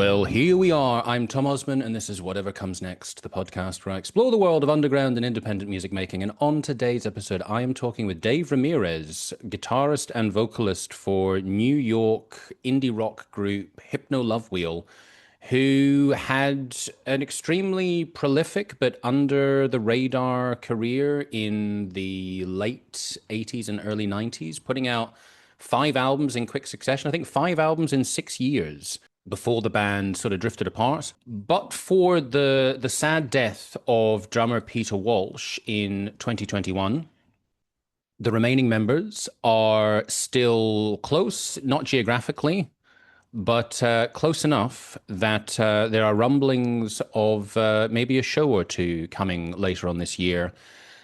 Well, here we are. I'm Tom Osman, and this is Whatever Comes Next, the podcast where I explore the world of underground and independent music making. And on today's episode, I am talking with Dave Ramirez, guitarist and vocalist for New York indie rock group Hypnolovewheel, who had an extremely prolific but under the radar career in the late 80s and early 90s, putting out 5 albums in quick succession. I think 5 albums in 6 years before the band sort of drifted apart. But for the sad death of drummer Peter Walsh in 2021, the remaining members are still close, not geographically, but close enough that there are rumblings of maybe a show or two coming later on this year.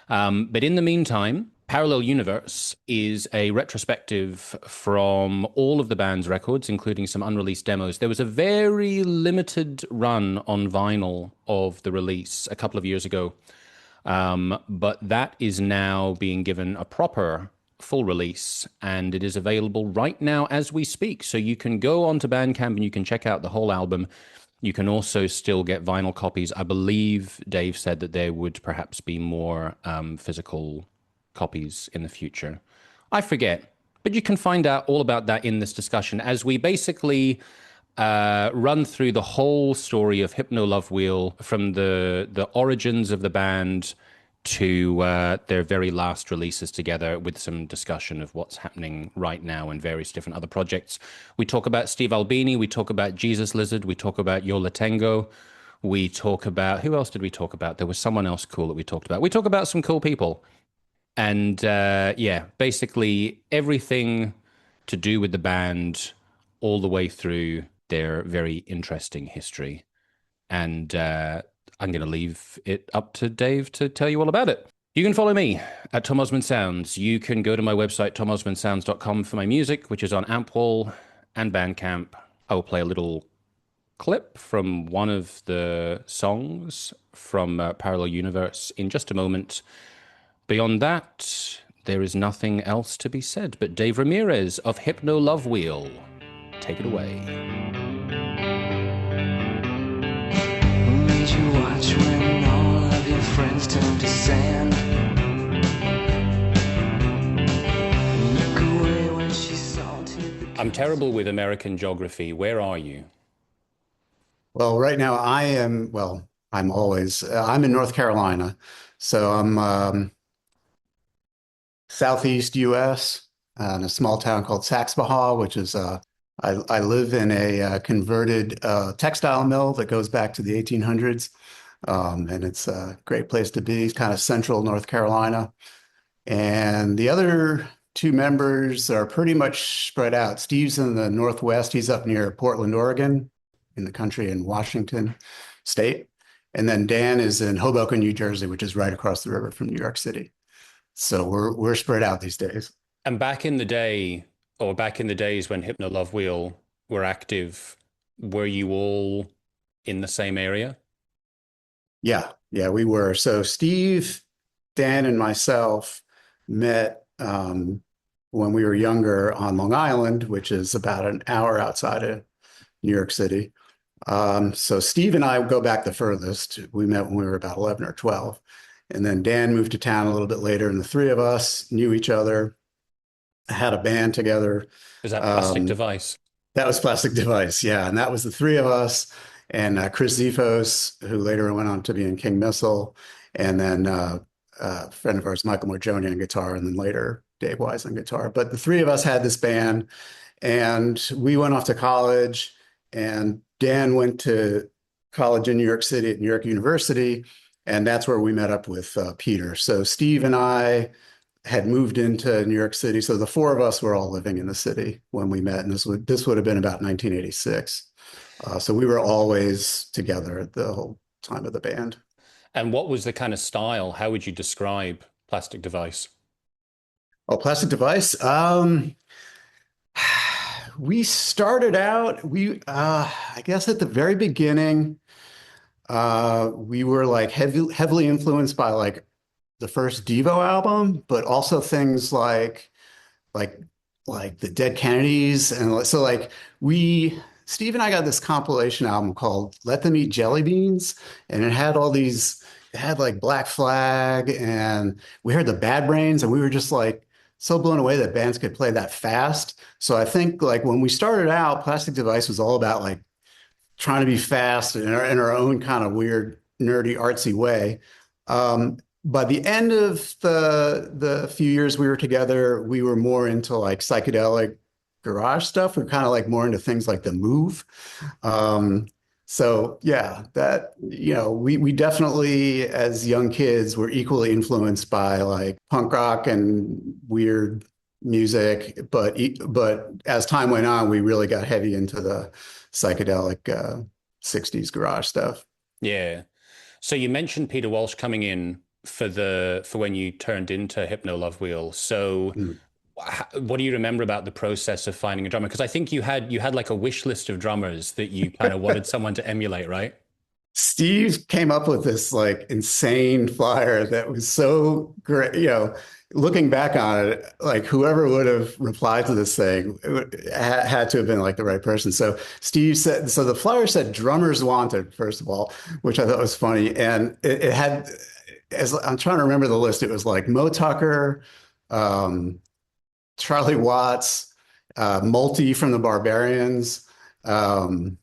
But in the meantime, Parallel Universe is a retrospective from all of the band's records, including some unreleased demos. There was a very limited run on vinyl of the release a couple of years ago, but that is now being given a proper full release, and it is available right now as we speak. So you can go onto Bandcamp and you can check out the whole album. You can also still get vinyl copies. I believe Dave said that there would perhaps be more physical copies in the future. I forget, but you can find out all about that in this discussion as we basically run through the whole story of Hypnolovewheel from the origins of the band to their very last releases together, with some discussion of what's happening right now and various different other projects. We talk about Steve Albini, we talk about Jesus Lizard, we talk about Yola Tengo, we talk about, who else did we talk about? There was someone else cool that we talked about. We talk about some cool people. And yeah, basically everything to do with the band all the way through their very interesting history. And I'm going to leave it up to Dave to tell you all about it. You can follow me at Tom Osman Sounds. You can go to my website, tomosmansounds.com, for my music, which is on Ampwall and Bandcamp. I will play a little clip from one of the songs from Parallel Universe in just a moment. Beyond that, there is nothing else to be said, but Dave Ramirez of Hypnolovewheel, take it away. Who made you watch when all of your friends turn to sand? Look away when she's salted. I'm terrible with American geography. Where are you? Well, right now I'm in North Carolina. So I'm Southeast U.S. In a small town called Saxbahaw, which is I live in a converted textile mill that goes back to the 1800s, and it's a great place to be. It's kind of central North Carolina, and the other two members are pretty much spread out. Steve's in the Northwest. He's up near Portland, Oregon, in the country in Washington State, and then Dan is in Hoboken, New Jersey, which is right across the river from New York City. So we're spread out these days. And back in the day, or back in the days when Hypnolovewheel were active, were you all in the same area? Yeah, we were. So Steve, Dan, and myself met when we were younger on Long Island, which is about an hour outside of New York City. So Steve and I go back the furthest. We met when we were about 11 or 12. And then Dan moved to town a little bit later, and the three of us knew each other, had a band together. Is that Plastic Device? That was Plastic Device, yeah. And that was the three of us, and Chris Zifos, who later went on to be in King Missile, and then a friend of ours, Michael Morgione, on guitar, and then later Dave Wise on guitar. But the three of us had this band, and we went off to college, and Dan went to college in New York City at New York University, and that's where we met up with Peter. So Steve and I had moved into New York City. So the four of us were all living in the city when we met. And this would have been about 1986. So we were always together the whole time of the band. And what was the kind of style? How would you describe Plastic Device? Oh, Plastic Device? We started out, I guess at the very beginning, we were like heavily influenced by like the first Devo album, but also things like the Dead Kennedys, and so like we Steve and I got this compilation album called Let Them Eat Jelly Beans, and it had all these, it had like Black Flag, and we heard the Bad Brains, and we were just like so blown away that bands could play that fast. So I think like when we started out, Plastic Device was all about like trying to be fast in our own kind of weird, nerdy, artsy way. By the end of the few years we were together, we were more into like psychedelic garage stuff. We're kind of like more into things like the Move. So yeah, that we definitely as young kids were equally influenced by like punk rock and weird music, but as time went on, we really got heavy into the psychedelic 60s garage stuff. Yeah. So you mentioned Peter Walsh coming in for when you turned into Hypnolovewheel. So Mm. what do you remember about the process of finding a drummer? Because I think you had like a wish list of drummers that you kind of wanted someone to emulate, right? Steve came up with this like insane flyer that was so great. Looking back on it, like whoever would have replied to this thing had to have been like the right person. So Steve said, so the flyer said drummers wanted, first of all, which I thought was funny. And it had, as I'm trying to remember the list, it was like Mo Tucker, um, Charlie Watts, Multi from the Barbarians. God,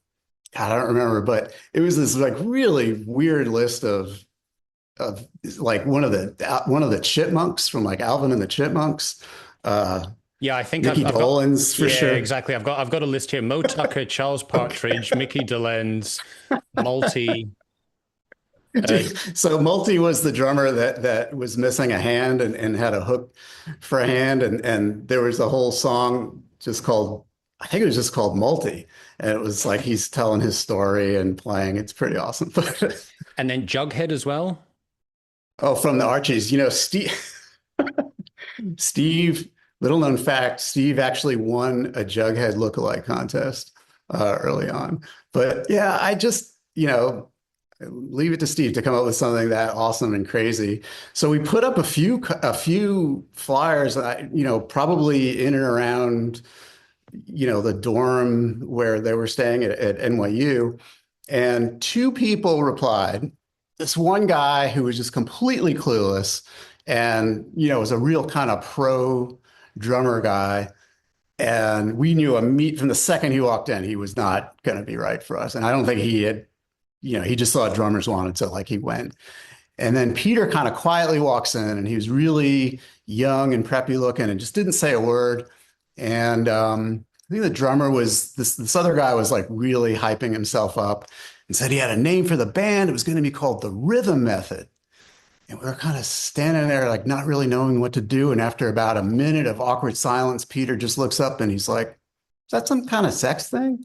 I don't remember, but it was this like really weird list of like one of the chipmunks from like Alvin and the Chipmunks. Uh, Yeah, I think Mickey I've got Dolenz for yeah, sure. exactly. I've got a list here. Mo Tucker, Charles Partridge, Mickey Dolenz, Multi. Uh, So Multi was the drummer that was missing a hand and had a hook for a hand, and there was a whole song just called, I think it was just called Multi, and it was like he's telling his story and playing. It's pretty awesome. and then Jughead as well. Oh, from the Archies, Steve, little known fact, Steve actually won a Jughead lookalike contest early on. But yeah, I just, leave it to Steve to come up with something that awesome and crazy. So we put up a few flyers, probably in and around, the dorm where they were staying at NYU. And two people replied. This one guy who was just completely clueless and, was a real kind of pro drummer guy. And we knew from the second he walked in, he was not going to be right for us. And I don't think he had, he just thought drummers wanted, so like he went. And then Peter kind of quietly walks in and he was really young and preppy looking and just didn't say a word. And I think the drummer was this other guy was like really hyping himself up and said he had a name for the band. It was going to be called the Rhythm Method. And we were kind of standing there, like not really knowing what to do. And after about a minute of awkward silence, Peter just looks up and he's like, "Is that some kind of sex thing?"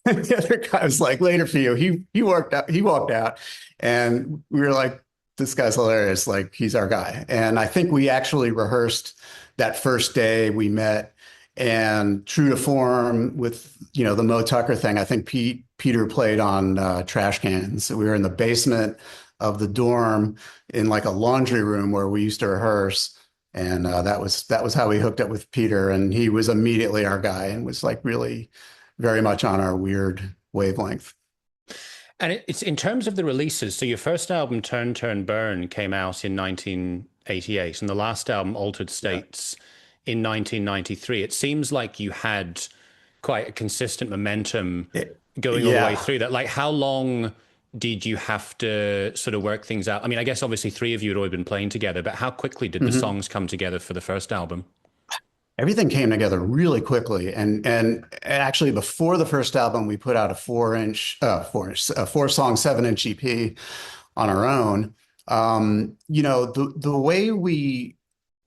And the other guy was like, "Later for you." He walked out, and we were like, "This guy's hilarious. Like he's our guy." And I think we actually rehearsed that first day we met. And true to form with, the Mo Tucker thing, I think Peter played on trash cans. So we were in the basement of the dorm in like a laundry room where we used to rehearse. And that was how we hooked up with Peter. And he was immediately our guy and was like really very much on our weird wavelength. And it's in terms of the releases. So your first album, Turn, Turn, Burn, came out in 1988, and the last album, Altered States, in 1993. It seems like you had quite a consistent momentum going all the way through that. Like, how long did you have to sort of work things out? I mean, I guess obviously three of you had already been playing together, but how quickly did the songs come together for the first album? Everything came together really quickly. And actually before the first album, we put out a four song, 7-inch EP on our own. The way we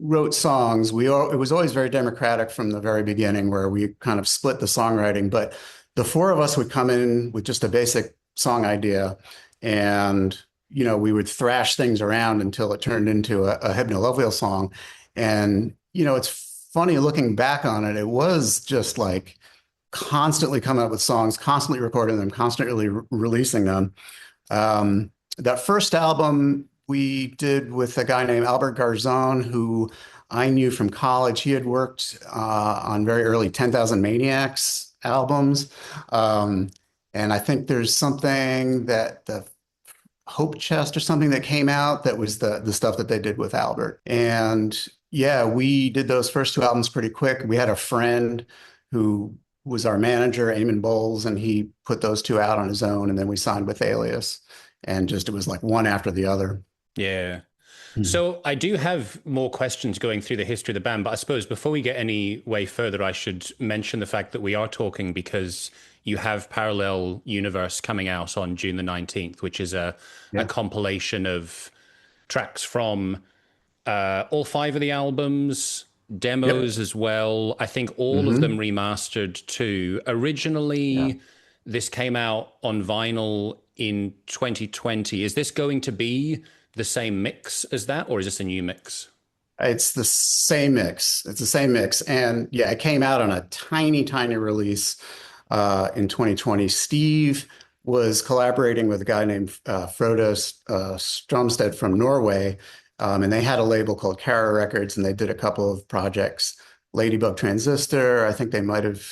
wrote songs, it was always very democratic from the very beginning, where we kind of split the songwriting, but the four of us would come in with just a basic song idea, and we would thrash things around until it turned into a Hypnolovewheel song. And it's funny looking back on it, it was just like constantly coming up with songs, constantly recording them, constantly releasing them. That first album we did with a guy named Albert Garzon, who I knew from college. He had worked on very early 10,000 Maniacs albums. Um, and I think there's something that the Hope Chest or something that came out that was the stuff that they did with Albert. And yeah, we did those first two albums pretty quick. We had a friend who was our manager, Eamon Bowles, and he put those two out on his own. And then we signed with Alias, and just it was like one after the other. Yeah. Hmm. So I do have more questions going through the history of the band, but I suppose before we get any way further, I should mention the fact that we are talking because you have Parallel Universe coming out on June the 19th, which is a Yeah. compilation of tracks from all five of the albums, Yep. demos as well. I think all of them Hmm. remastered too. Yeah. Originally, this came out on vinyl in 2020. Is this going to be the same mix as that, or is this a new mix? It's the same mix. It's the same mix. And yeah, it came out on a tiny, tiny release in 2020. Steve was collaborating with a guy named Frode Stromsted from Norway. And they had a label called Kara Records, and they did a couple of projects. Ladybug Transistor, I think they might have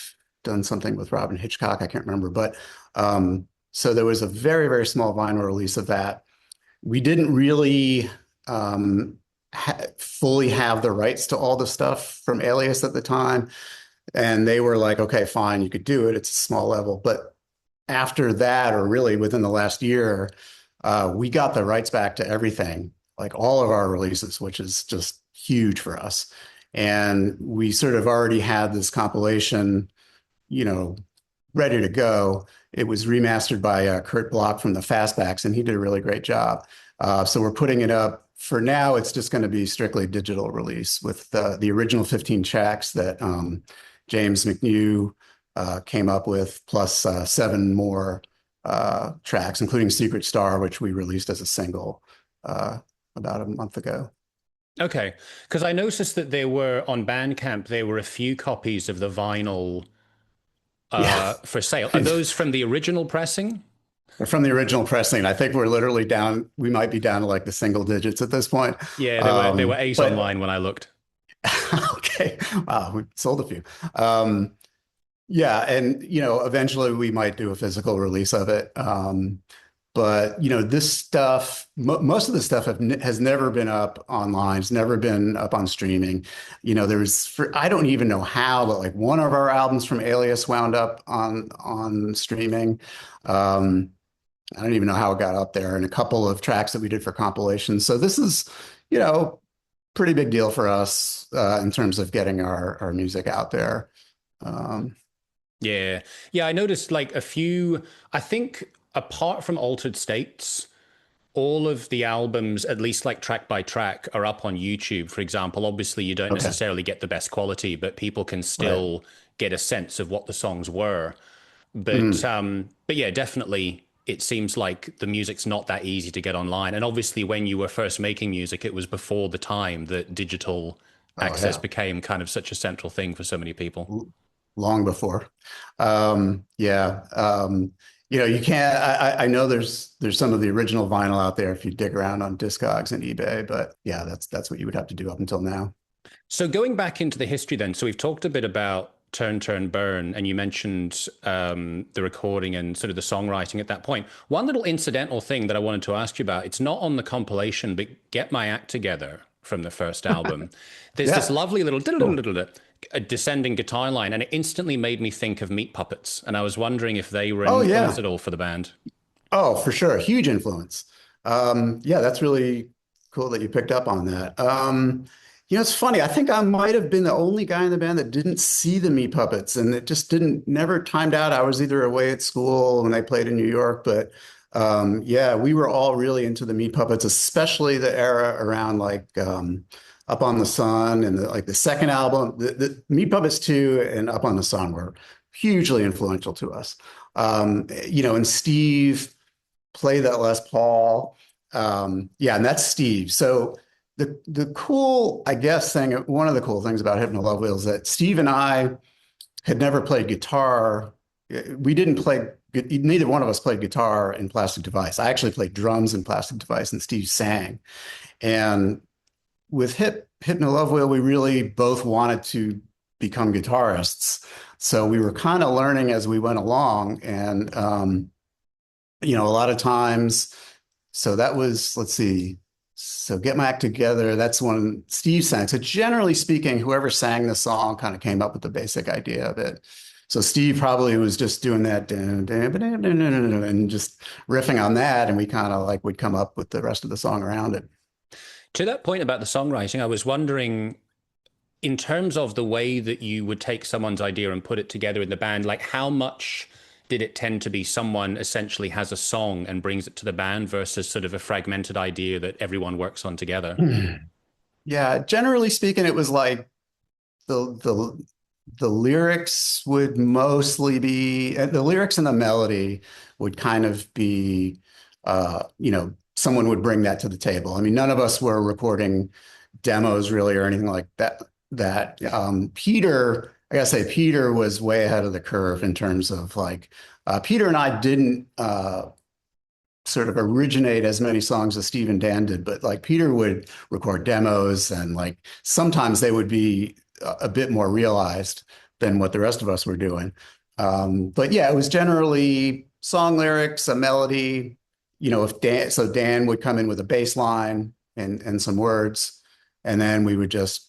done something with Robin Hitchcock. I can't remember. But so there was a very, very small vinyl release of that. We didn't really fully have the rights to all the stuff from Alias at the time. And they were like, okay, fine, you could do it. It's a small level. But after that, or really within the last year, we got the rights back to everything, like all of our releases, which is just huge for us. And we sort of already had this compilation, you know, ready to go. It was remastered by Kurt Block from the Fastbacks, and he did a really great job. So we're putting it up. For now, it's just going to be strictly digital release with the original 15 tracks that James McNew came up with, plus seven more tracks, including Secret Star, which we released as a single about a month ago. Okay, because I noticed that there were on Bandcamp, there were a few copies of the vinyl Yeah. for sale. Are those from the original pressing? From the original pressing. I think we're literally down, we might be down to like the single digits at this point. Yeah, there were eight But online when I looked. okay, wow, we sold a few. Yeah, and eventually we might do a physical release of it. But this stuff, most of the stuff has never been up online. It's never been up on streaming. I don't even know how, but like one of our albums from Alias wound up on streaming. I don't even know how it got up there, and a couple of tracks that we did for compilations. So this is, you know, pretty big deal for us in terms of getting our music out there. Um, Yeah. Yeah, I noticed like a few, I think apart from Altered States, all of the albums, at least like track by track, are up on YouTube, for example. Obviously, you don't okay, necessarily get the best quality, but people can right. still get a sense of what the songs were. Mhm. But yeah, definitely it seems like the music's not that easy to get online. And obviously when you were first making music, it was before the time that digital Oh access yeah, became kind of such a central thing for so many people. long before. Yeah. You can't. I know there's some of the original vinyl out there if you dig around on Discogs and eBay, but yeah, that's what you would have to do up until now. So going back into the history then, so we've talked a bit about Turn, Turn, Burn, and you mentioned the recording and sort of the songwriting at that point. One little incidental thing that I wanted to ask you about, it's not on the compilation, but Get My Act Together from the first album. There's this Yeah. lovely little Cool. a descending guitar line, and it instantly made me think of Meat Puppets. And I was wondering if they were an Oh influence yeah. at all for the band. Oh, for sure. Huge influence. Yeah, that's really cool that you picked up on that. It's funny. I think I might have been the only guy in the band that didn't see the Meat Puppets, and it just didn't never timed out. I was either away at school when they played in New York, but yeah, we were all really into the Meat Puppets, especially the era around like Up on the Sun and like the second album, the Meat Puppets 2 and Up on the Sun were hugely influential to us. And Steve play that Les Paul. Yeah, and that's Steve. So the cool, I guess, one of the cool things about Hypnolovewheel is that Steve and I had never played guitar. We didn't play, neither one of us played guitar in Plastic Device. I actually played drums in Plastic Device, and Steve sang. And with Hypnolovewheel, we really both wanted to become guitarists. So we were kind of learning as we went along. And, a lot of times, so that was, let's see, so Get My Act Together, that's when Steve sang. So generally speaking, whoever sang the song kind of came up with the basic idea of it. So Steve probably was just doing that and just riffing on that, and we kind of like would come up with the rest of the song around it. To that point about the songwriting, I was wondering, in terms of the way that you would take someone's idea and put it together in the band, like how much did it tend to be someone essentially has a song and brings it to the band versus sort of a fragmented idea that everyone works on together? Yeah, generally speaking, it was like the the lyrics would mostly be the lyrics and the melody would kind of be someone would bring that to the table. I mean, none of us were recording demos really or anything like that. Peter, I gotta say, Peter was way ahead of the curve in terms of like Peter and I didn't sort of originate as many songs as Steve and Dan did, but like Peter would record demos and like sometimes they would be a bit more realized than what the rest of us were doing. But yeah, it was generally song lyrics, a melody, if Dan would come in with a bass line and some words, and then we would just,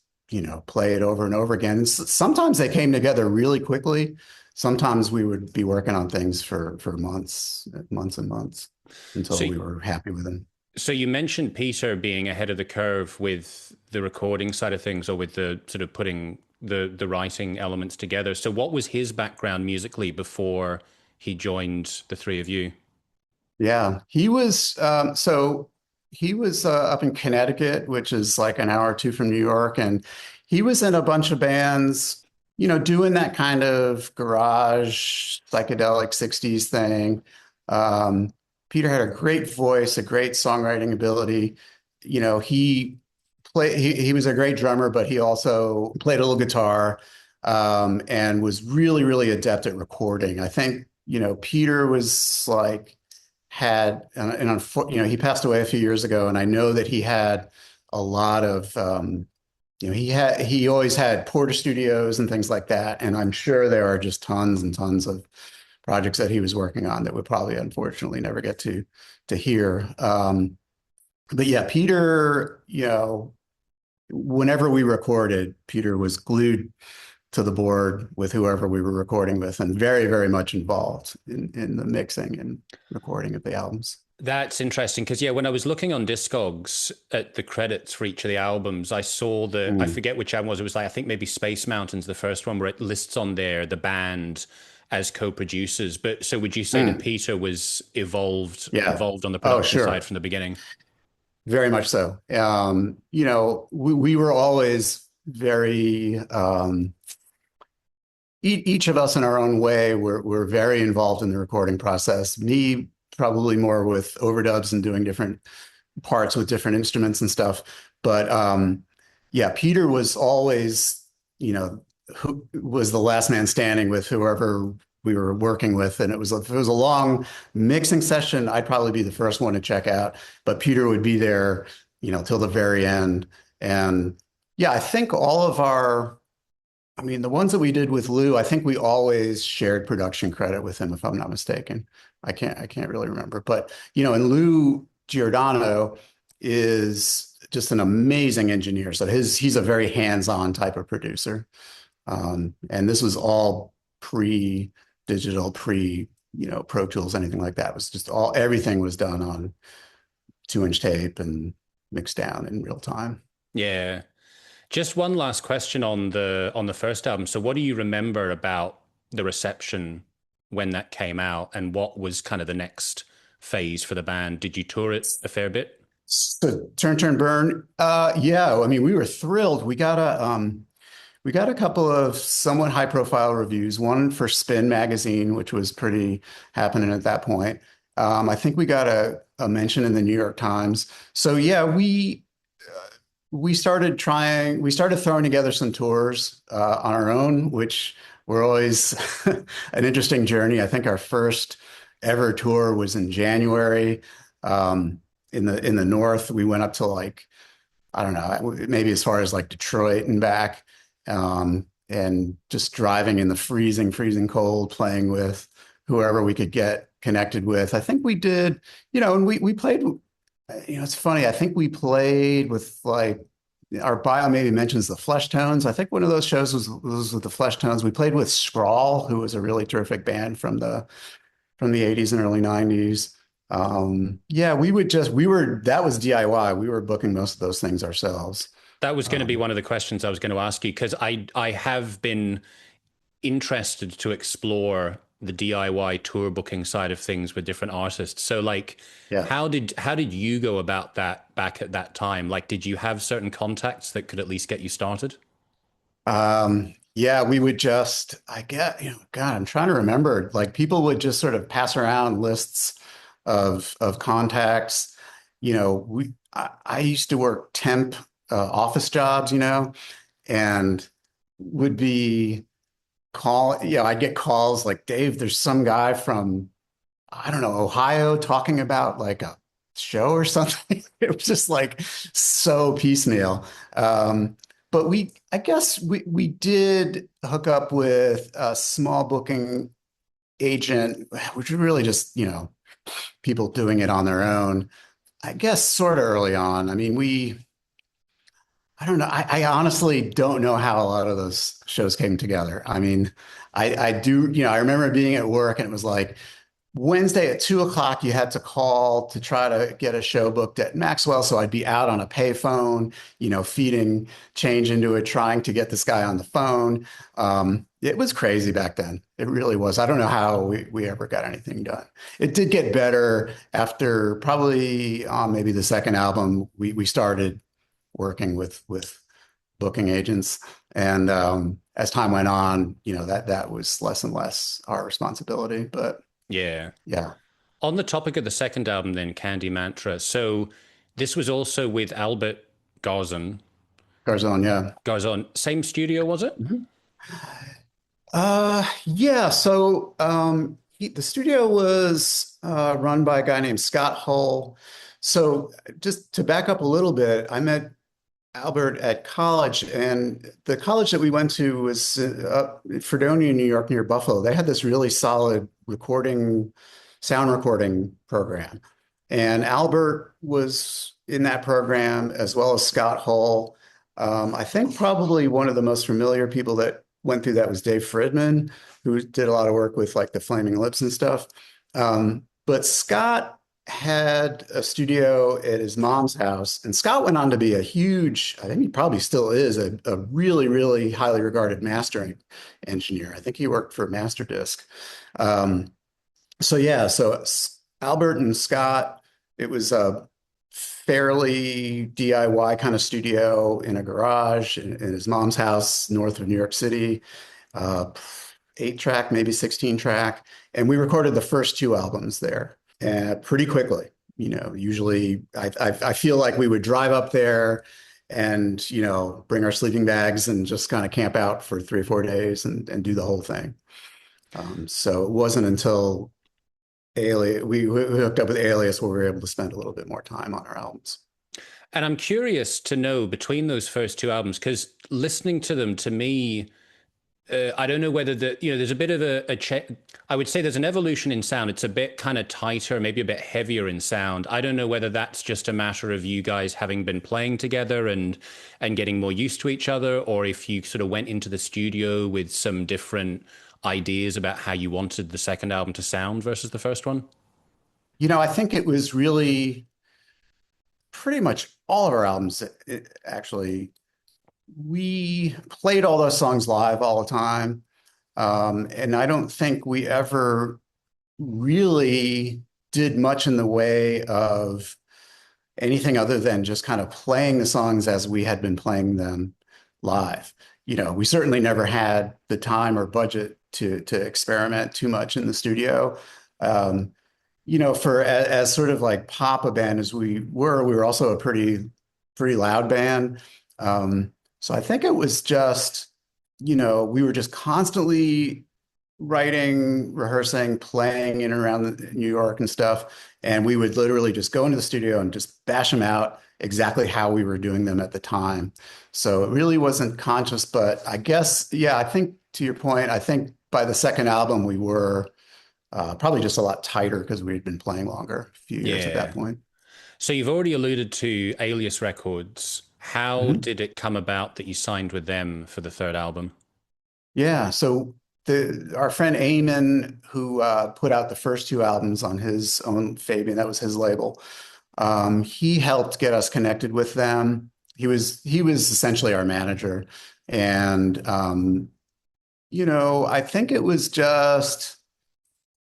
play it over and over again. And sometimes they came together really quickly. Sometimes we would be working on things for months and months until So, we were happy with them. so you mentioned Peter being ahead of the curve with the recording side of things, or with the sort of putting the writing elements together. So what was his background musically before he joined the three of you? Yeah, he was up in Connecticut, which is like an hour or two from New York, and he was in a bunch of bands, doing that kind of garage psychedelic 60s thing. Um, Peter had a great voice, a great songwriting ability. He was a great drummer, but he also played a little guitar, and was really, really adept at recording. I think, Peter was like he passed away a few years ago, and I know that he had a lot of he always had Porter Studios and things like that, and I'm sure there are just tons and tons of projects that he was working on that would probably unfortunately never get to hear. But yeah, Peter, whenever we recorded, Peter was glued to the board with whoever we were recording with, and very, very much involved in the mixing and recording of the albums. That's interesting because, yeah, when I was looking on Discogs at the credits for each of the albums, I saw I Mm. forget which album it was like, I think maybe Space Mountains, the first one, where it lists on there the band as co-producers. But so would you say that Mm. Peter was Yeah. involved on the Oh, production side sure. from the beginning? Very much so. We were always very, each of us in our own way were very involved in the recording process. Me, probably more with overdubs and doing different parts with different instruments and stuff. But yeah, Peter was always, who was the last man standing with whoever we were working with. And if it was a long mixing session, I'd probably be the first one to check out, but Peter would be there, till the very end. And yeah, I think the ones that we did with Lou, I think we always shared production credit with him, if I'm not mistaken. I can't really remember, but and Lou Giordano is just an amazing engineer. So he's a very hands-on type of producer. And this was all pre-digital, Pro Tools, anything like that. It was just everything was done on 2-inch tape and mixed down in real time. Yeah. Just one last question on the first album. So what do you remember about the reception when that came out, and what was kind of the next phase for the band? Did you tour it a fair bit? So Turn Burn. Yeah, I mean, we were thrilled. We got a couple of somewhat high profile reviews, one for Spin magazine, which was pretty happening at that point. I think we got a mention in the New York Times. So yeah, we started throwing together some tours on our own, which were always an interesting journey. I think our first ever tour was in January. In the north, we went up to like, I don't know, maybe as far as like Detroit and back. and just driving in the freezing cold, playing with whoever we could get connected with. I think we did, and we played, it's funny. I think we played with like our bio maybe mentions the Flesh Tones. I think one of those shows was with the Flesh Tones. We played with Scrawl, who was a really terrific band from the 80s and early 90s. Yeah, that was DIY. We were booking most of those things ourselves. That was going to be one of the questions I was going to ask you, because I have been interested to explore the DIY tour booking side of things with different artists. So like, Yeah. how did you go about that back at that time? Like, did you have certain contacts that could at least get you started? Yeah, we would just, I get, God, I'm trying to remember. Like people would just sort of pass around lists of contacts. I used to work temp office jobs, and would be I'd get calls like, Dave, there's some guy from, I don't know, Ohio talking about like a show or something. It was just like so piecemeal. But I guess we did hook up with a small booking agent, which was really just, people doing it on their own. I guess sort of early on. I mean, I don't know. I honestly don't know how a lot of those shows came together. I mean, I do, I remember being at work and it was like Wednesday at 2 o'clock, you had to call to try to get a show booked at Maxwell. So I'd be out on a payphone, feeding change into it, trying to get this guy on the phone. It was crazy back then. It really was. I don't know how we ever got anything done. It did get better after probably on maybe the second album, we started working with booking agents. And as time went on, that was less and less our responsibility. But Yeah. yeah, On the topic of the second album, then, Candy Mantra. So this was also with Albert Garzon. Garzon, yeah. Garzon, same studio, was it? Mhm. Yeah. So the studio was run by a guy named Scott Hull. So just to back up a little bit, I met Albert at college, and the college that we went to was up in Fredonia, New York, near Buffalo. They had this really solid sound recording program. And Albert was in that program as well as Scott Hull. I think probably one of the most familiar people that went through that was Dave Fridman, who did a lot of work with like the Flaming Lips and stuff. But Scott had a studio at his mom's house, and Scott went on to be I think he probably still is, a really, really highly regarded mastering engineer. I think he worked for Masterdisc. So Albert and Scott, it was a fairly DIY kind of studio in a garage in his mom's house north of New York City, 8-track, maybe 16-track. And we recorded the first two albums there pretty quickly. Usually I feel like we would drive up there and, bring our sleeping bags and just kind of camp out for 3 or 4 days and do the whole thing. So it wasn't until we hooked up with Alias where we were able to spend a little bit more time on our albums. And I'm curious to know, between those first two albums, because listening to them, to me, I don't know whether there's a bit of I would say there's an evolution in sound. It's a bit kind of tighter, maybe a bit heavier in sound. I don't know whether that's just a matter of you guys having been playing together and getting more used to each other, or if you sort of went into the studio with some different ideas about how you wanted the second album to sound versus the first one. I think it was really pretty much all of our albums, actually. We played all those songs live all the time. And I don't think we ever really did much in the way of anything other than just kind of playing the songs as we had been playing them live. We certainly never had the time or budget to experiment too much in the studio. For as sort of like pop a band as we were also a pretty loud band. So I think it was just, we were just constantly writing, rehearsing, playing in and around New York and stuff. And we would literally just go into the studio and just bash them out exactly how we were doing them at the time. So it really wasn't conscious, but I guess, yeah, I think to your point, I think by the second album, we were probably just a lot tighter because we had been playing longer, a few years at that Yeah. point. So you've already alluded to Alias Records. How Mhm. did it come about that you signed with them for the third album? Yeah, so our friend Eamon, who put out the first two albums on his own Fabian, that was his label. He helped get us connected with them. He was essentially our manager, and I think it was just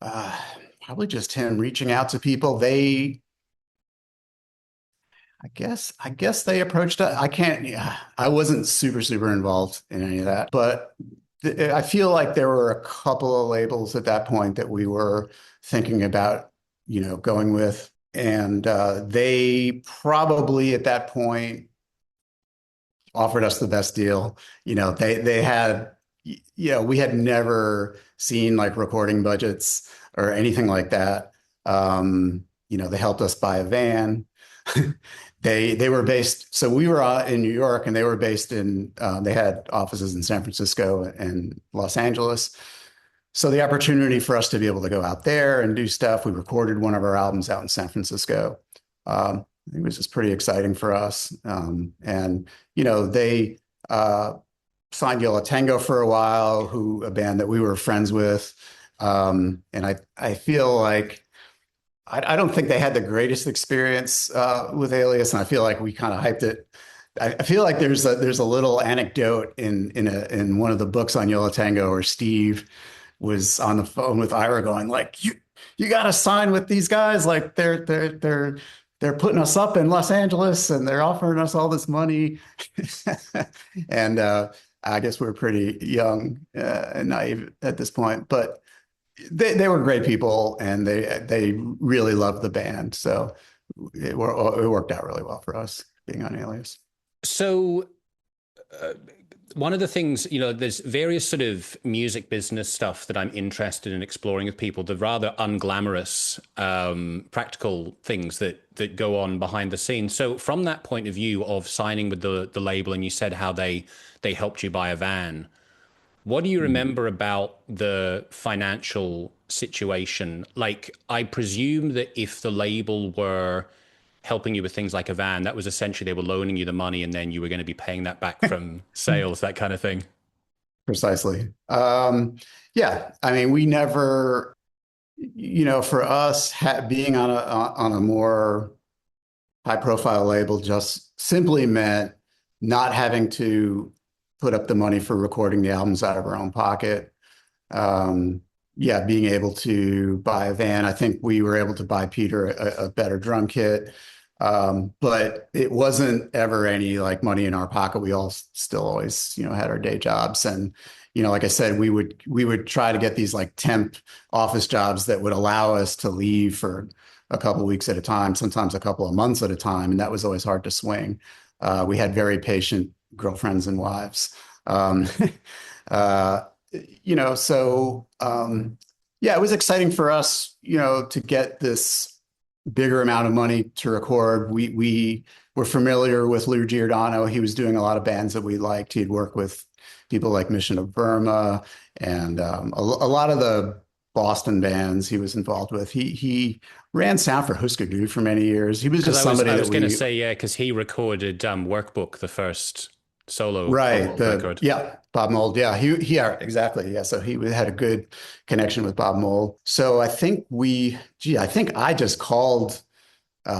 uh, probably just him reaching out to people. I guess they approached us. I can't, yeah, I wasn't super involved in any of that, but I feel like there were a couple of labels at that point that we were thinking about, going with. And they probably at that point offered us the best deal. They had, we had never seen like recording budgets or anything like that. They helped us buy a van. They were based, so we were in New York, and they were based in. They had offices in San Francisco and Los Angeles. So the opportunity for us to be able to go out there and do stuff. We recorded one of our albums out in San Francisco. It was just pretty exciting for us. And they signed Tengo for a while, a band that we were friends with. And I feel like I don't think they had the greatest experience with Alias, and I feel like we kind of hyped it. I feel like there's a little anecdote in one of the books on Yola Tango where Steve was on the phone with Ira going like, you got to sign with these guys, like they're putting us up in Los Angeles and they're offering us all this money. And I guess we were pretty young and naive at this point, but they were great people, and they really loved the band. So it worked out really well for us being on Alias. So uh, one of the things, there's various sort of music business stuff that I'm interested in exploring with people, the rather unglamorous practical things that go on behind the scenes. So from that point of view of signing with the label, and you said how they helped you buy a van, what do you remember about the financial situation? Like, I presume that if the label were helping you with things like a van, that was essentially they were loaning you the money and then you were going to be paying that back from sales, that kind of thing. Precisely. Yeah, I mean, we never, for us, being on a more high profile label just simply meant not having to put up the money for recording the albums out of our own pocket. Yeah, being able to buy a van. I think we were able to buy Peter a better drum kit. But it wasn't ever any like money in our pocket. We all still always, had our day jobs. And, like I said, we would try to get these like temp office jobs that would allow us to leave for a couple of weeks at a time, sometimes a couple of months at a time. And that was always hard to swing. We had very patient girlfriends and wives. Um, uh, yeah, it was exciting for us, to get this bigger amount of money to record. We were familiar with Lou Giordano. He was doing a lot of bands that we liked. He'd worked with people like Mission of Burma and a lot of the Boston bands he was involved with. He ran sound for Husker Du for many years. He was Because just I was somebody I that was going to we say, yeah, because he recorded Workbook, the first solo right. record. Yeah, Bob Mould. Yeah, yeah, exactly. Yeah. So he had a good connection with Bob Mould. So I think I just called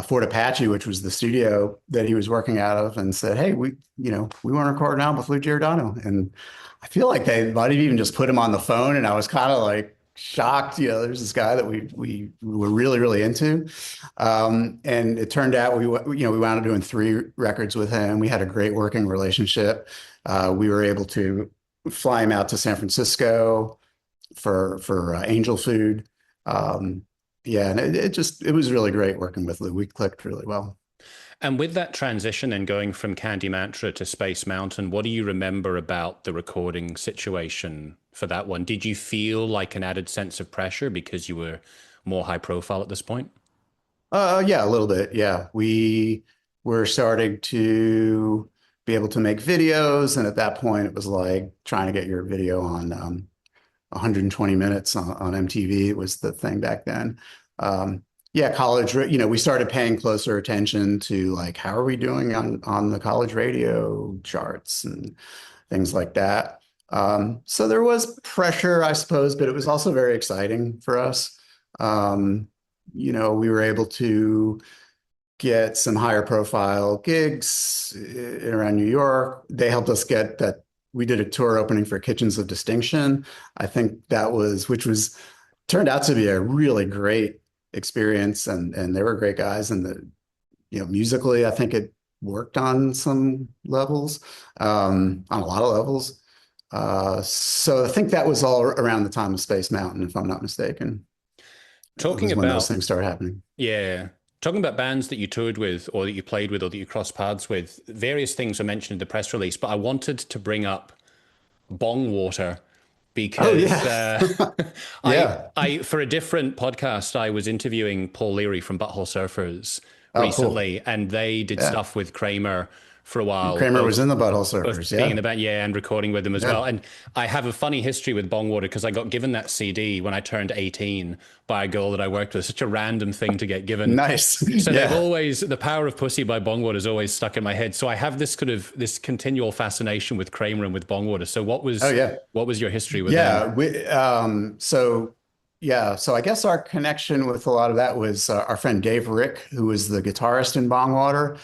Fort Apache, which was the studio that he was working out of, and said, "Hey, we want to record an album with Lou Giordano." And I feel like they might have even just put him on the phone, and I was kind of like shocked. There's this guy that we were really into, and it turned out we wound up doing 3 records with him. We had a great working relationship. We were able to fly him out to San Francisco for Angel Food. Yeah, and it was really great working with Lou. We clicked really well. And with that transition then going from Candy Mantra to Space Mountain, what do you remember about the recording situation for that one. Did you feel like an added sense of pressure because you were more high profile at this point? Yeah, a little bit. Yeah, we were starting to be able to make videos, and at that point, it was like trying to get your video on 120 minutes on MTV. It was the thing back then. Yeah, college. We started paying closer attention to like how are we doing on the college radio charts and things like that. So there was pressure, I suppose, but it was also very exciting for us. Um, we were able to get some higher profile gigs around New York. They helped us get that. We did a tour opening for Kitchens of Distinction. I think which was turned out to be a really great experience, and they were great guys. And musically, I think it worked on some levels, on a lot of levels. So I think that was all around the time of Space Mountain, if I'm not mistaken. It Talking was when those about, things started happening. yeah, talking about bands that you toured with or that you played with or that you crossed paths with, various things were mentioned in the press release, but I wanted to bring up bong water Oh because yeah, I yeah. I for a different podcast I was interviewing Paul Leary from Butthole Surfers Oh, cool. recently, and they did Yeah. stuff with Kramer for a while, Kramer was both in the Butthole both Surfers. being in Yeah. the band, yeah, and recording with them as well. Yeah. And I have a funny history with Bongwater because I got given that CD when I turned 18 by a girl that I worked with. Such a random thing to get given. Nice. So Yeah. the power of Pussy by Bongwater is always stuck in my head. So I have this continual fascination with Kramer and with Bongwater. So Oh yeah. what was your history with them? Yeah. So I guess our connection with a lot of that was our friend Dave Rick, who was the guitarist in Bongwater.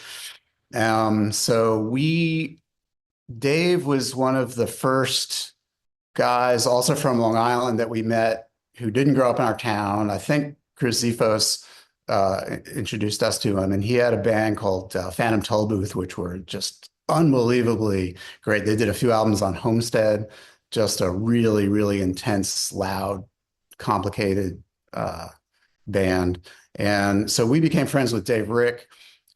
So Dave was one of the first guys, also from Long Island, that we met who didn't grow up in our town. I think Chris Zifos introduced us to him, and he had a band called Phantom Tollbooth, which were just unbelievably great. They did a few albums on Homestead, just a really, really intense, loud, complicated band. And so we became friends with Dave Rick.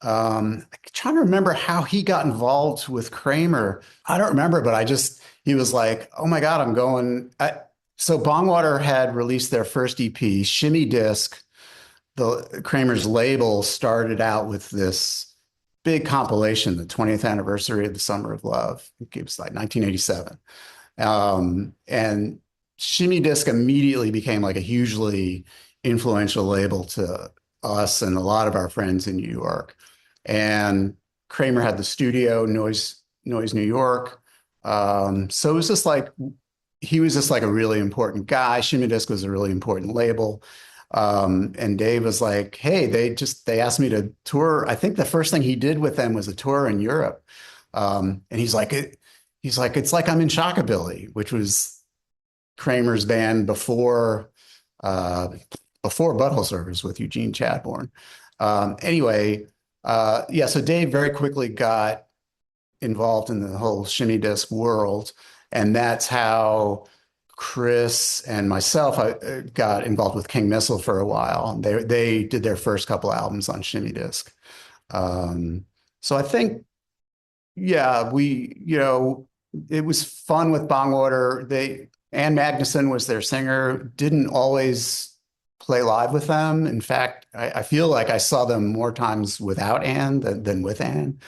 I'm trying to remember how he got involved with Kramer. I don't remember, but he was like, oh my God, I'm going. So Bongwater had released their first EP, Shimmy Disc. The Kramer's label started out with this big compilation, the 20th anniversary of the Summer of Love. It was like 1987. And Shimmy Disc immediately became like a hugely influential label to us and a lot of our friends in New York. And Kramer had the studio, Noise New York. So it was just like he was just like a really important guy. Shimmy Disc was a really important label. And Dave was like, hey, they asked me to tour. I think the first thing he did with them was a tour in Europe. And he's like, it's like I'm in Shockabilly, which was Kramer's band before Butthole Surfers with Eugene Chadbourne. Anyway, yeah, so Dave very quickly got involved in the whole Shimmy Disc world, and that's how Chris and myself got involved with King Missile for a while. They did their first couple albums on Shimmy Disc. So I think, yeah, it was fun with Bongwater. Ann Magnuson was their singer, didn't always play live with them. In fact, I feel like I saw them more times without Ann than with Ann,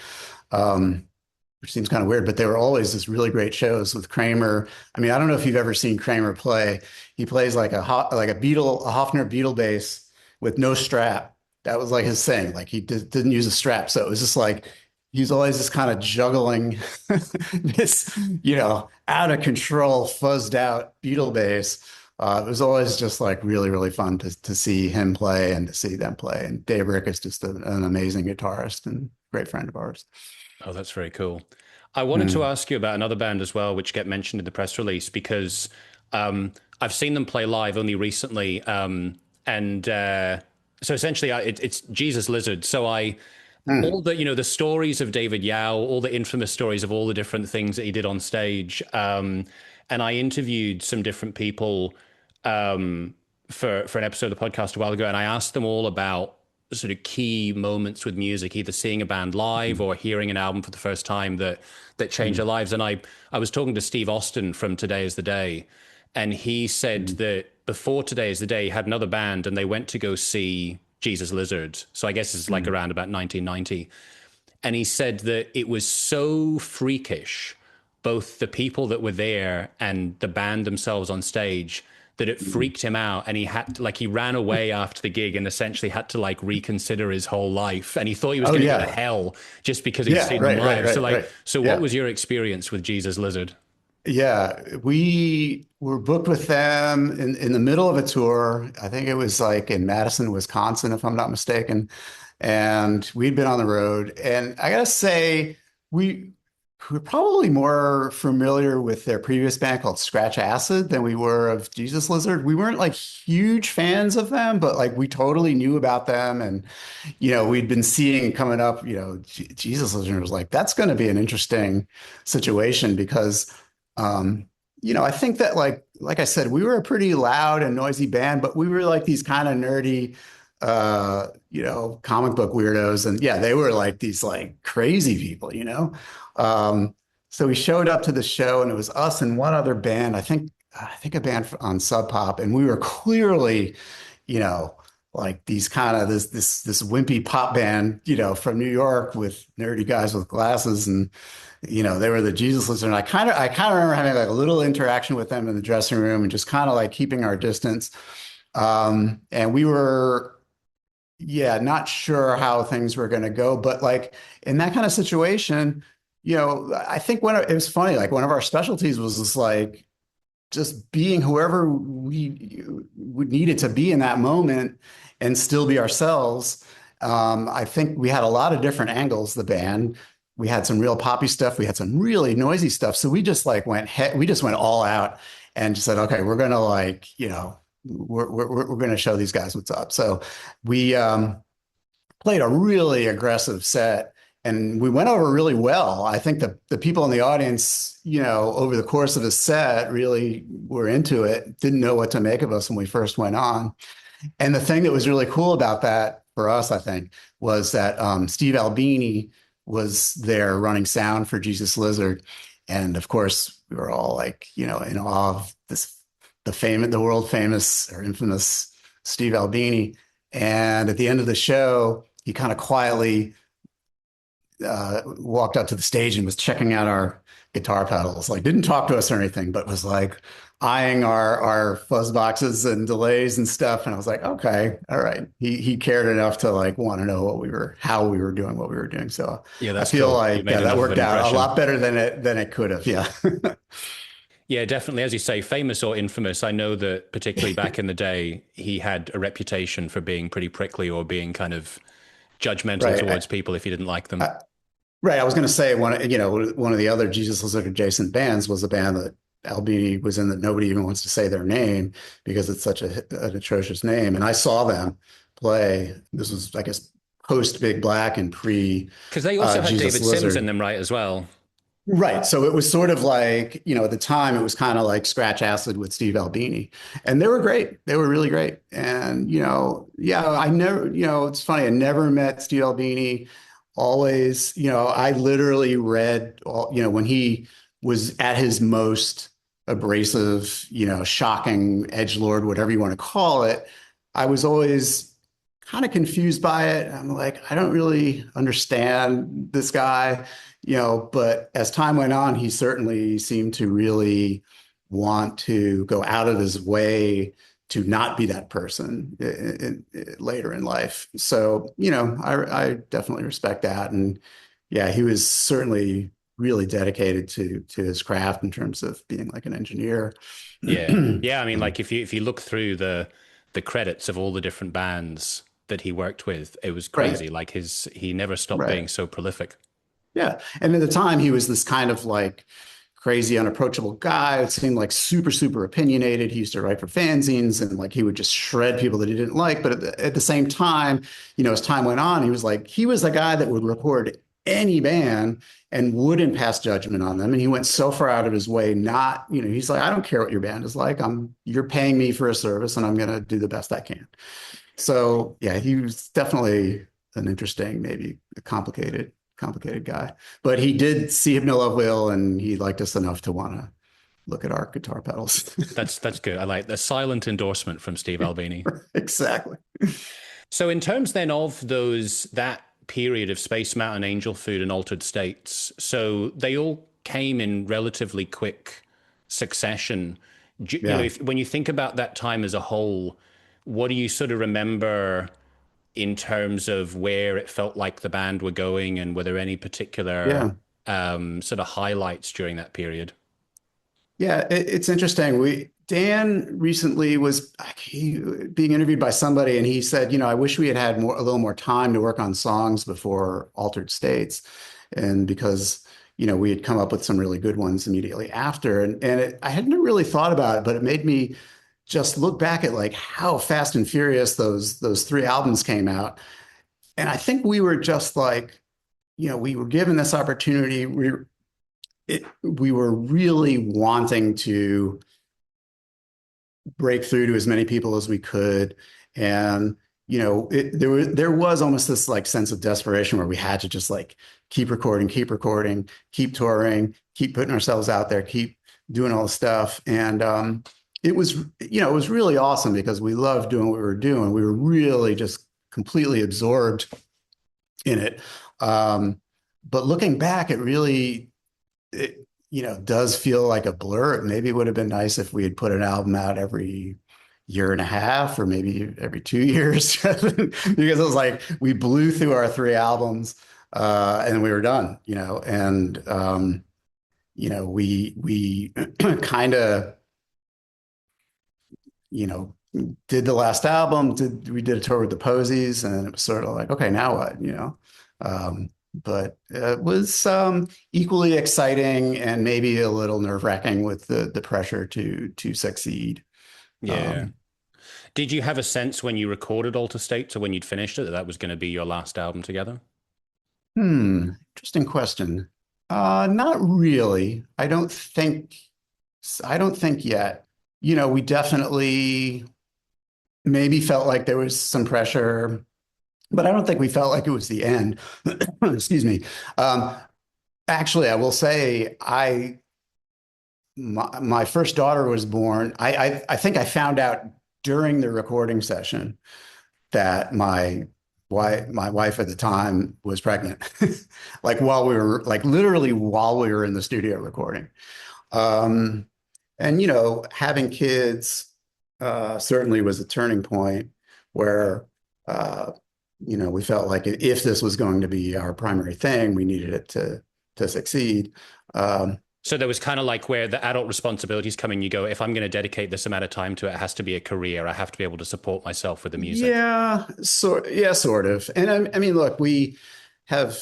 which seems kind of weird, but they were always just really great shows with Kramer. I mean, I don't know if you've ever seen Kramer play. He plays like a Hofner Beetle bass with no strap. That was like his thing. Like he didn't use a strap. So it was just like, he's always just kind of juggling this, out of control, fuzzed out Beetle bass. It was always just like really, really fun to see him play and to see them play. And Dave Rick is just an amazing guitarist and great friend of ours. Oh, that's very cool. I wanted to Mm. ask you about another band as well, which get mentioned in the press release because I've seen them play live only recently, and so essentially, it's Jesus Lizard. So Mm. all the stories of David Yao, all the infamous stories of all the different things that he did on stage, and I interviewed some different people for an episode of the podcast a while ago, and I asked them all about sort of key moments with music, either seeing a band live Mm. or hearing an album for the first time that changed Mm. their lives. And I was talking to Steve Austin from Today Is the Day, and he said that before Today Is the Day, he had another band, and they went to go see Jesus Lizard. So I guess it's like around about 1990. And he said that it was so freakish, both the people that were there and the band themselves on stage, that it freaked him out. And he had to, like, he ran away after the gig and essentially had to like reconsider his whole life. And he thought he was Oh going to go to yeah. hell just because he'd Yeah, seen them right, right, live. So right, like, right. so what Yeah. was your experience with Jesus Lizard? Yeah, we were booked with them in the middle of a tour. I think it was like in Madison, Wisconsin, if I'm not mistaken. And we'd been on the road. And I gotta say, we were probably more familiar with their previous band called Scratch Acid than we were of Jesus Lizard. We weren't like huge fans of them, but like we totally knew about them. And, we'd been seeing coming up, Jesus Lizard was like, that's going to be an interesting situation because I think that like I said, we were a pretty loud and noisy band, but we were like these kind of nerdy, comic book weirdos. And yeah, they were like these like crazy people. So we showed up to the show and it was us and one other band, I think a band on Sub Pop, and we were clearly, like these kind of this wimpy pop band, from New York with nerdy guys with glasses and they were the Jesus Lizard. And I kind of remember having like a little interaction with them in the dressing room and just kind of like keeping our distance. And we were, yeah, not sure how things were going to go, but like in that kind of situation, I think it was funny, like one of our specialties was just like just being whoever we would needed to be in that moment and still be ourselves. I think we had a lot of different angles, the band. We had some real poppy stuff. We had some really noisy stuff. So we just like we just went all out and just said, okay, we're going to like, we're going to show these guys what's up. So we played a really aggressive set and we went over really well. I think the people in the audience, over the course of the set really were into it, didn't know what to make of us when we first went on. And the thing that was really cool about that for us, I think, was that Steve Albini was there running sound for Jesus Lizard. And of course, we were all like, in awe of the world famous or infamous Steve Albini. And at the end of the show, he kind of quietly walked up to the stage and was checking out our guitar pedals, like didn't talk to us or anything, but was like eyeing our fuzz boxes and delays and stuff. And I was like, okay, all right. He cared enough to like want to know how we were doing what we were doing. So Yeah, I that's feel cool. like that worked out a lot better than it could have. Yeah. Yeah, definitely. As you say, famous or infamous. I know that particularly back in the day, he had a reputation for being pretty prickly or being kind of judgmental Right. towards people if you didn't like them. Right. I was going to say one of the other Jesus Lizard adjacent bands was a band that Albini was in that nobody even wants to say their name because it's such an atrocious name. And I saw them play. This was, I guess, post Big Black and pre Because they also had Jesus David Lizard. Sims in them, right, as well. Right. So it was sort of like, at the time it was kind of like Scratch Acid with Steve Albini. And they were great. They were really great. And, yeah, I never, it's funny. I never met Steve Albini. Always, I literally read all, when he was at his most abrasive, shocking edgelord, whatever you want to call it. I was always kind of confused by it. I'm like, I don't really understand this guy. But as time went on, he certainly seemed to really want to go out of his way to not be that person later in life. So, I definitely respect that. And yeah, he was certainly really dedicated to his craft in terms of being like an engineer. Yeah. Yeah. I mean, like if you look through the credits of all the different bands that he worked with, it was crazy. Right. Like he never stopped being so prolific. Yeah. And at the time, he was this kind of like crazy, unapproachable guy. It seemed like super, super opinionated. He used to write for fanzines and like he would just shred people that he didn't like. But at the same time, as time went on, he was a guy that would record any band and wouldn't pass judgment on them. And he went so far out of his way, not, he's like, I don't care what your band is like. You're paying me for a service and I'm going to do the best I can. So yeah, he was definitely an interesting, maybe a complicated guy, but he did see Hypnolovewheel and he liked us enough to want to look at our guitar pedals. That's good. I like the silent endorsement from Steve Albini. Exactly. So in terms then of that period of Space Mountain, Angel Food, and Altered States, so they all came in relatively quick succession. Yeah. When you think about that time as a whole, what do you sort of remember in terms of where it felt like the band were going, and were there any particular Yeah. sort of highlights during that period? Yeah, it's interesting. Dan recently was being interviewed by somebody, and he said, I wish we had had a little more time to work on songs before Altered States, and because we had come up with some really good ones immediately after, and I hadn't really thought about it, but it made me just look back at like how fast and furious those three albums came out, and I think we were just like, we were given this opportunity. We were really wanting to break through to as many people as we could. And, there was almost this like sense of desperation where we had to just like keep recording, keep touring, keep putting ourselves out there, keep doing all the stuff. And it was really awesome because we loved doing what we were doing. We were really just completely absorbed in it. But looking back, it does feel like a blur. Maybe it would have been nice if we had put an album out every year and a half or maybe every 2 years because it was like we blew through our three albums and we were done, and we kind of, you know, did the last album, we did a tour with the Posies, and it was sort of like, okay, now what? But it was equally exciting and maybe a little nerve-wracking with the pressure to succeed. Yeah. Um, Did you have a sense when you recorded Alter States or when you'd finished it that that was going to be your last album together? Interesting question. Not really. I don't think yet. We definitely maybe felt like there was some pressure, but I don't think we felt like it was the end. Excuse me. Um, Actually, I will say my first daughter was born. I think I found out during the recording session that my wife at the time was pregnant, like while we were like literally while we were in the studio recording. Um, and having kids certainly was a turning point where uh, we felt like if this was going to be our primary thing, we needed it to succeed. Um, So there was kind of like where the adult responsibilities come in, you go, if I'm going to dedicate this amount of time to it, it has to be a career. I have to be able to support myself with the music. yeah, sort of. And I mean, look, we have,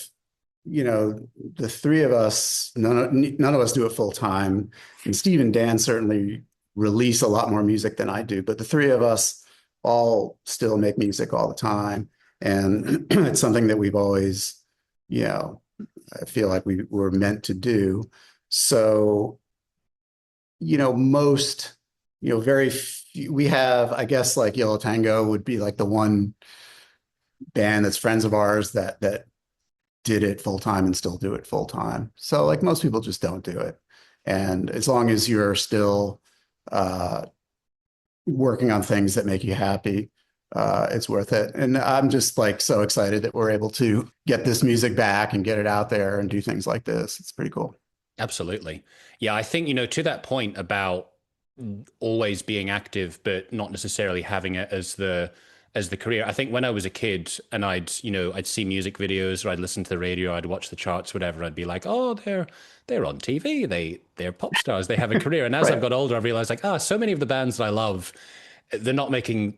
the three of us, none of us do it full time. And Steve and Dan certainly release a lot more music than I do, but the three of us all still make music all the time. And it's something that we've always, you know, I feel like we were meant to do. So, most, very few, we have, I guess, like Yellow Tango would be like the one band that's friends of ours that did it full time and still do it full time. So, like most people just don't do it. And as long as you're still uh, working on things that make you happy, it's worth it. And I'm just like so excited that we're able to get this music back and get it out there and do things like this. It's pretty cool. Absolutely. Yeah, I think, to that point about always being active, but not necessarily having it as the career. I think when I was a kid and I'd see music videos or I'd listen to the radio, I'd watch the charts, whatever, I'd be like, oh, they're on TV, they're pop stars, they have a career. And as I've Right. got older, I've realized like, so many of the bands that I love, they're not making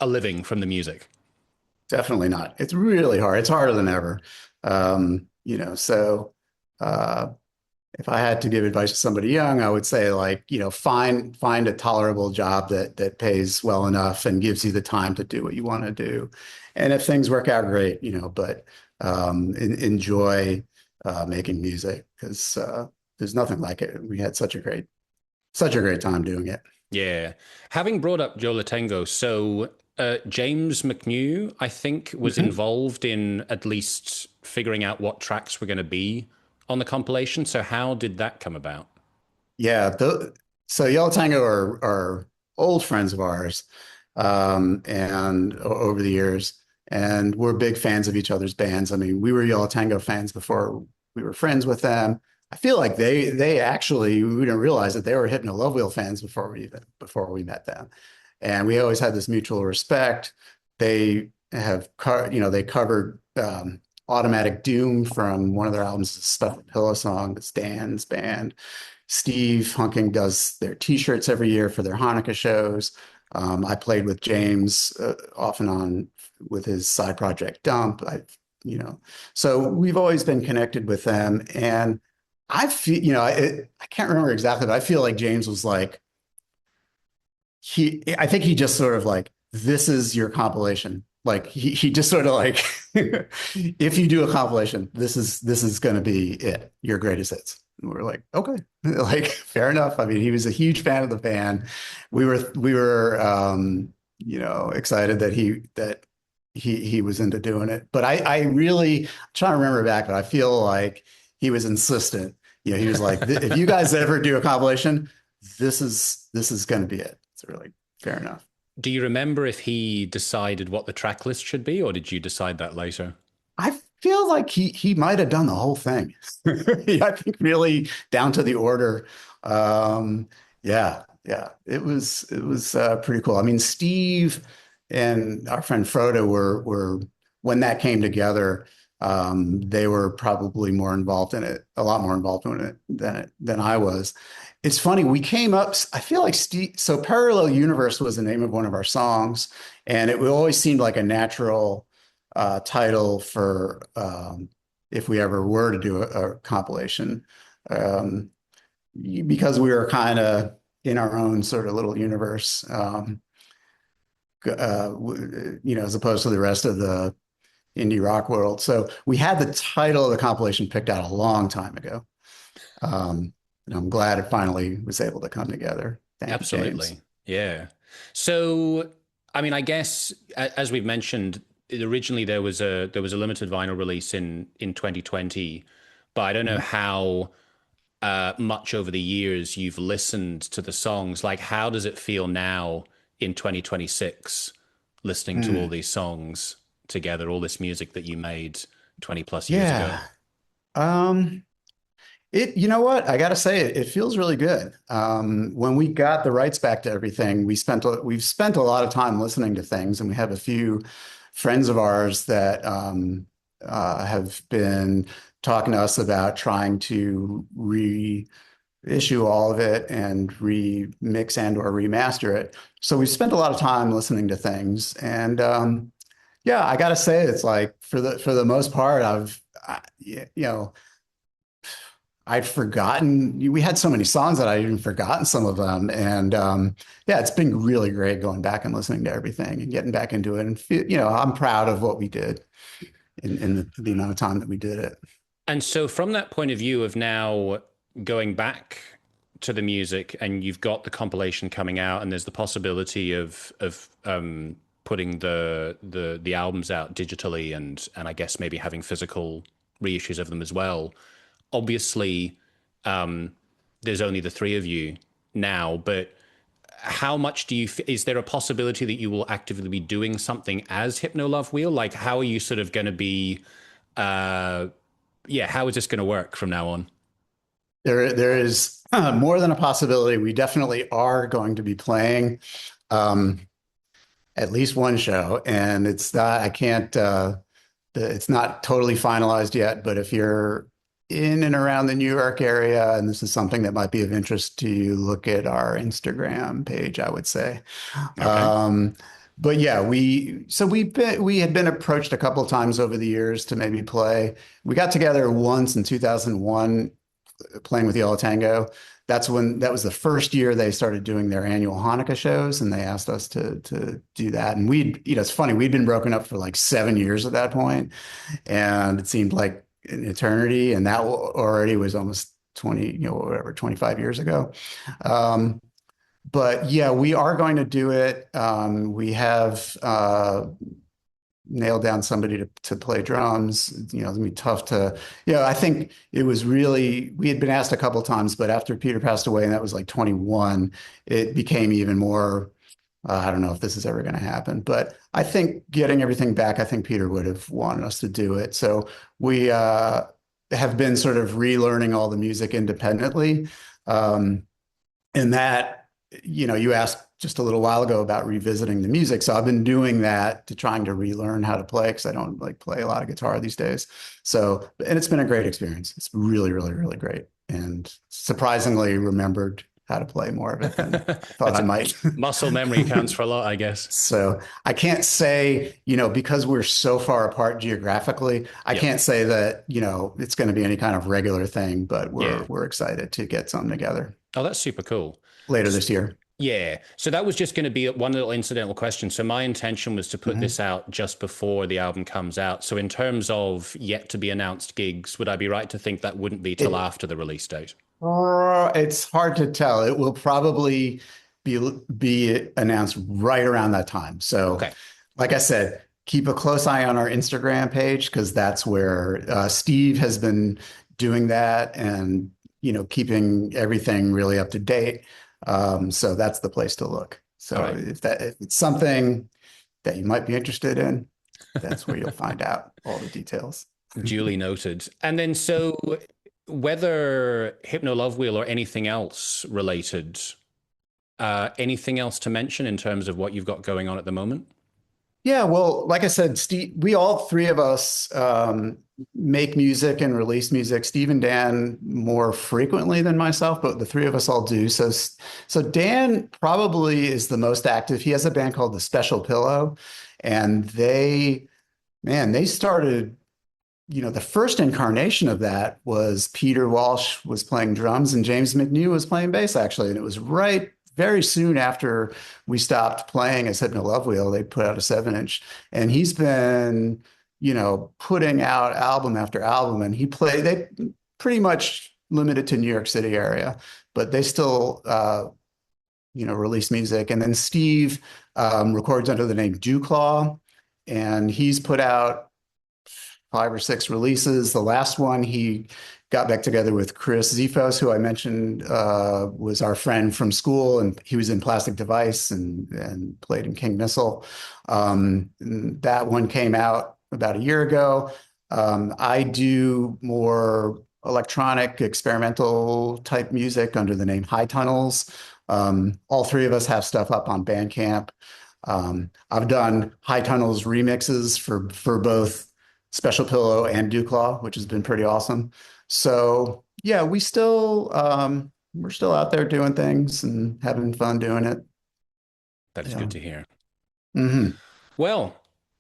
a living from the music. Definitely not. It's really hard. It's harder than ever. So uh, if I had to give advice to somebody young, I would say like, find a tolerable job that pays well enough and gives you the time to do what you want to do. And if things work out, great, but enjoy making music because there's nothing like it. We had such a great time doing it. Yeah. Having brought up Joe Latengo, so James McNew, I think, was Mhm. involved in at least figuring out what tracks were going to be on the compilation. So how did that come about? Yeah. So Yellow Tango are old friends of ours, and over the years, and we're big fans of each other's bands. I mean, we were Yellow Tango fans before we were friends with them. I feel like they actually we didn't realize that they were Hypnolovewheel fans before we met them, and we always had this mutual respect. They they covered Automatic Doom from one of their albums, Stuff the Pillow Song, that's Dan's band. Steve Hunking does their t-shirts every year for their Hanukkah shows. I played with James off and on with his side project Dump. So we've always been connected with them. And I feel, I can't remember exactly, but I feel like James was like, I think he just sort of like, this is your compilation. Like he just sort of like, if you do a compilation, this is going to be it, your greatest hits. And we're like, okay, like fair enough. I mean, he was a huge fan of the band. We were excited that he was into doing it. But I really I'm trying to remember back, but I feel like he was insistent. He was like, if you guys ever do a compilation, this is going to be it. It's really fair enough. Do you remember if he decided what the track list should be, or did you decide that later? I feel like he might have done the whole thing. I think really down to the order. Yeah. It was pretty cool. I mean, Steve and our friend Frodo were when that came together. They were probably more involved in it, a lot more involved in it than I was. It's funny, we came up, I feel like Steve, so Parallel Universe was the name of one of our songs, and it always seemed like a natural title for if we ever were to do a compilation, um, because we were kind of in our own sort of little universe, as opposed to the rest of the indie rock world. So we had the title of the compilation picked out a long time ago. And I'm glad it finally was able to come together. Thank you, James. Absolutely. Yeah. So, I mean, I guess as we've mentioned, originally there was a limited vinyl release in 2020, but I don't know Mhm. how much over the years you've listened to the songs. Like, how does it feel now in 2026, listening to all Hmm. these songs together, all this music that you made 20 plus years ago? Yeah. Um, you know what? I gotta say it feels really good. When we got the rights back to everything, we've spent a lot of time listening to things, and we have a few friends of ours that have been talking to us about trying to reissue all of it and remix and or remaster it. So we spent a lot of time listening to things, and yeah, I gotta say it's like for the most part, I'd forgotten. We had so many songs that I'd even forgotten some of them, and yeah, it's been really great going back and listening to everything and getting back into it. And I'm proud of what we did in the amount of time that we did it. And so, from that point of view of now going back to the music, and you've got the compilation coming out, and there's the possibility of putting the albums out digitally, and I guess maybe having physical reissues of them as well. Obviously, um, there's only the three of you now, but how much is there a possibility that you will actively be doing something as Hypno Love Wheel? Like, how are you sort of going to be? Uh, yeah, how is this going to work from now on? There is more than a possibility. We definitely are going to be playing um, at least one show, and it's not. I can't. It's not totally finalized yet, but if you're in and around the New York area, and this is something that might be of interest to you, look at our Instagram page, I would say. Okay. Um, but yeah, we had been approached a couple of times over the years to maybe play. We got together once in 2001 playing with Yellow Tango. That was the first year they started doing their annual Hanukkah shows, and they asked us to do that. And it's funny, we'd been broken up for like 7 years at that point, and it seemed like an eternity, and that already was almost 20, 25 years ago. Um, but yeah, we are going to do it. We have nail down somebody to play drums. It's going to be tough to, I think it was really, we had been asked a couple times, but after Peter passed away, and that was like 21, it became even more, I don't know if this is ever going to happen, but I think getting everything back, I think Peter would have wanted us to do it. So we have been sort of relearning all the music independently. And that, you asked just a little while ago about revisiting the music. So I've been doing that to trying to relearn how to play because I don't like play a lot of guitar these days. So, and it's been a great experience. It's really, really, really great. And surprisingly remembered how to play more of it than I thought I might. Muscle memory counts for a lot, I guess. So I can't say, because we're so far apart geographically, I can't say that, it's going to be any kind of regular thing, but we're excited to get something together. Oh, that's super cool. Later this year. Yeah. So that was just going to be one little incidental question. So my intention was to put this out just before the album comes out. So in terms of yet to be announced gigs, would I be right to think that wouldn't be till after the release date? It's hard to tell. It will probably be announced right around that time. So, like I said, keep a close eye on our Instagram page because that's where Steve has been doing that and keeping everything really up to date. So that's the place to look. So if it's something that you might be interested in, that's where you'll find out all the details. Duly noted. And then so whether Hypnolovewheel or anything else related, anything else to mention in terms of what you've got going on at the moment? Yeah, well, like I said, Steve, we all three of us make music and release music. Steve and Dan more frequently than myself, but the three of us all do. So Dan probably is the most active. He has a band called The Special Pillow, and they started, the first incarnation of that was Peter Walsh was playing drums and James McNew was playing bass, actually. And it was very soon after we stopped playing as Hypnolovewheel, they put out a 7-inch, and he's been, putting out album after album, and they pretty much limited to New York City area, but they still, release music. And then Steve records under the name Dewclaw, and he's put out 5 or 6 releases. The last one he got back together with Chris Zifos, who I mentioned was our friend from school, and he was in Plastic Device and played in King Missile. That one came out about a year ago. I do more electronic, experimental type music under the name High Tunnels. All three of us have stuff up on Bandcamp. I've done High Tunnels remixes for both Special Pillow and Dewclaw, which has been pretty awesome. So yeah, we're still out there doing things and having fun doing it. That is good to hear. Mm-hmm. Well,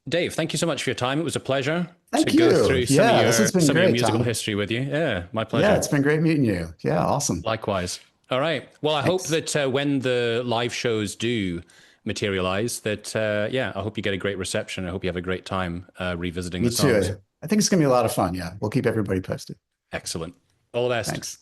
Dave, thank you so much for your time. It was a pleasure to go through some of your musical Tom. history with you. Yeah, my pleasure. Yeah, it's been great meeting you. Yeah, awesome. Likewise. All right. Well, I hope that when the live shows do materialize, that I hope you get a great reception. I hope you have a great time revisiting the songs. Me too. I think it's going to be a lot of fun. Yeah, we'll keep everybody posted. Excellent. All the best. Thanks.